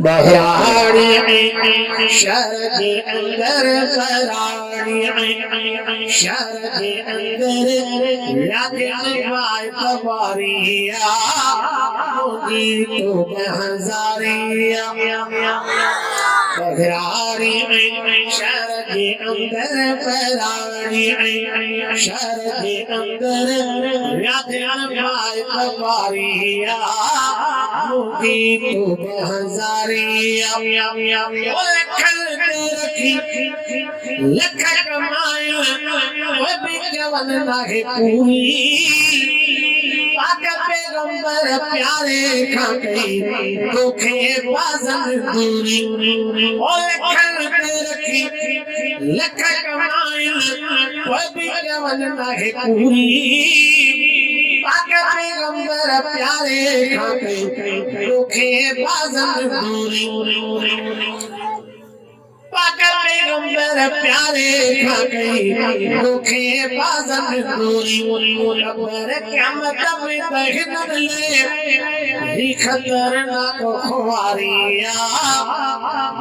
बहराड़ी शरद अंदर बहराड़ी शरद अंदर लगन बाय तवारिया मोदी तो बहजारिया बहराड़ी शरद अंदर बहराड़ी शरद अंदर लगन बाय तवारिया मोदी तो बहजारिया लख कमाया वो भी जवन नाहे पूरी पाक पैगंबर प्यारे खा गई दुखे बाजन दूरी ओ लख कमाया वो भी जवन नाहे पूरी पाक पैगंबर प्यारे खा गई दुखे बाजन दूरी पाक पैगंबर प्यारे खा गई दुखे बाजन दूरी अकबर क़यामत में दहन ले खतरनाक खुआरिया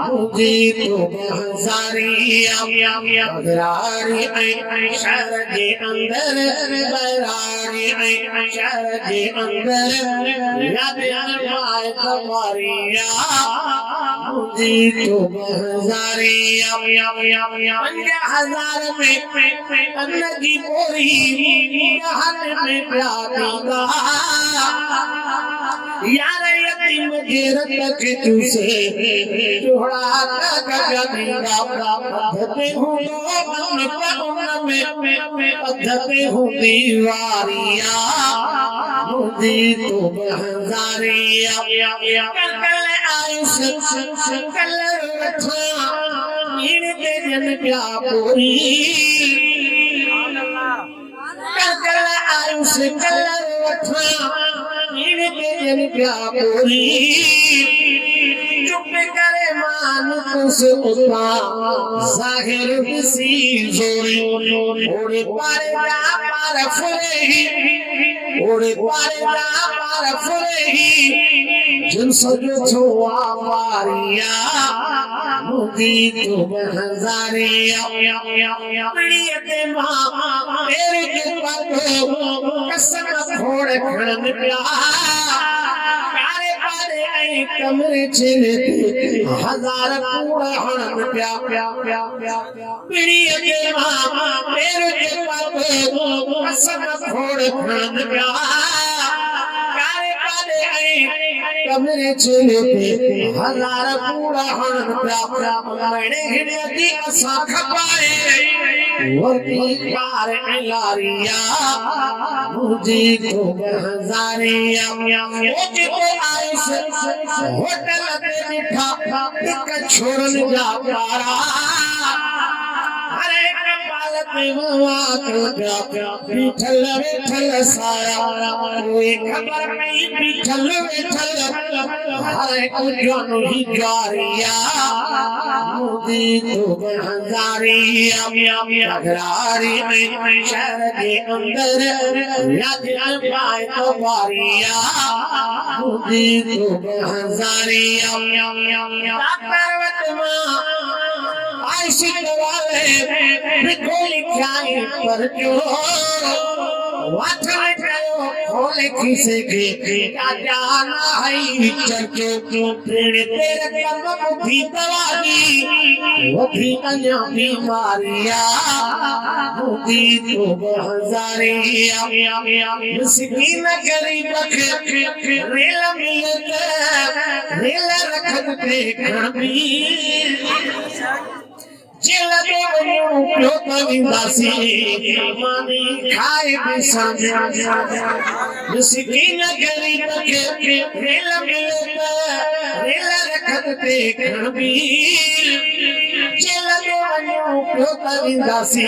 मुझे तो बहजारिया बहराड़ी शरद अंदर बहराड़ी शरद अंदर लगन बाय तवारिया मुझे तो बहजारिया 50,000 में अन्न की बोरी हाथ में प्यादा यार यतीम घेरत के तुसे जोड़ा तक गदीरा पद्धति हूँ मन में पद्धति हूँ दीवारिया मुझे तो बहजारिया कल आयुष कल जन प्या पूरी कल आयुष कल जन प्या पूरी चुप करे मान कुछ उठा जाहिर किसी जोरी ओड़े पारे जा पार फुले ओड़े पारे जा पार फुले जिन सजो छुआ पारिया मुदी तो बहजारिया प्रियते मां तेरे के पातो कसम खोड़ खड़न प्यारे पारे आई कमरे छिले 1000 कूड़ा हणन प्या प्रियते मां तेरे के पातो कसम खोड़ खड़न कमरे छिले 1000 कूड़ा हणन प्या मणे हिड़ती असा खपाए वरती पार लारिया मुझे तो बहजारिया ओके तो आइस होटल पे बिठा एक छोड़न जा पारा अरे कपालत मामा को बिठल बिठल साया कोई खबर नहीं बिठल बिठल हरे को जानो ही जारिया मुझे तो बहजारिया बहराड़ी शरद अंदर लगन बाय तवारिया मुझे तो बहजारिया पर्वत मां आशिक वाले बिखोली खाई पर जो वाथन कयो खोले खिसे के जाना है चर्चो प्रेण तेरे कदम भी दवाई वो भी अन्य बीमारिया मुदी तो बहजारिया मिस्कीन गरीब के रेल मिलते रेल रखत पे खड़ी जेल देवनु प्योतविंदासी मानी खाए बिसन मिस्कीन गरीब के रेल मिलता रेल रखत पे खड़ी जेल देवनु प्योतविंदासी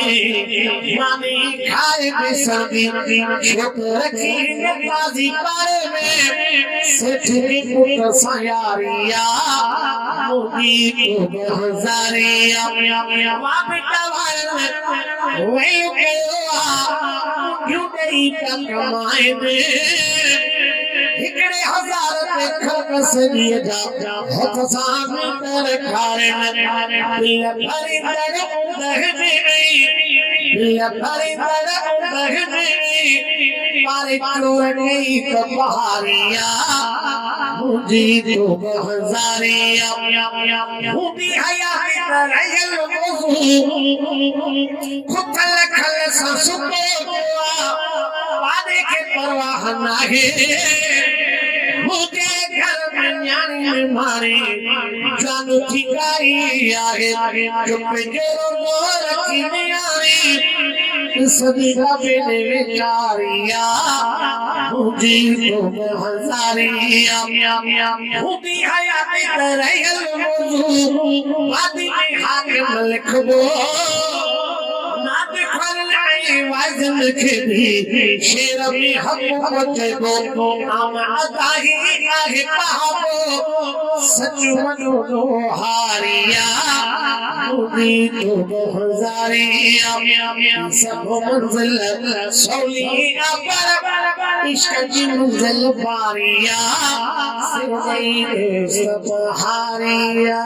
मानी खाए बिसन छोट रखी बाजी पारे में सेठ की पुत्र सयारिया मुदी तो बहजारिया वापिटा वही क्यों नहीं कमाए दे हिकड़े हजार ते खक सदिय जा हथ सां कर खारे दिल भरी दड़ दहने दिल भरी दड़ दहने मारे चोर गई तो पहाड़िया मुझी तो हजारिया मुझी हया रयल खुल खल संसुको वादे के परवाह नाही मुझे घर में न्याणी में मारी जानू ठिकाई आहे चुप जोरो रखी न्याणी सदी का बेने बेचारिया मुझी तो हजारिया मुझी हयात रयल वादी में हाथ मलक बो वाजन खेदी शेर में हम पहुंचे गो हम आगाही आगे पाबो सच मनो हारिया मुदी तो हजारिया सब मंजिल सोली पर इश्क की मंजिल पारिया सिर सब हारिया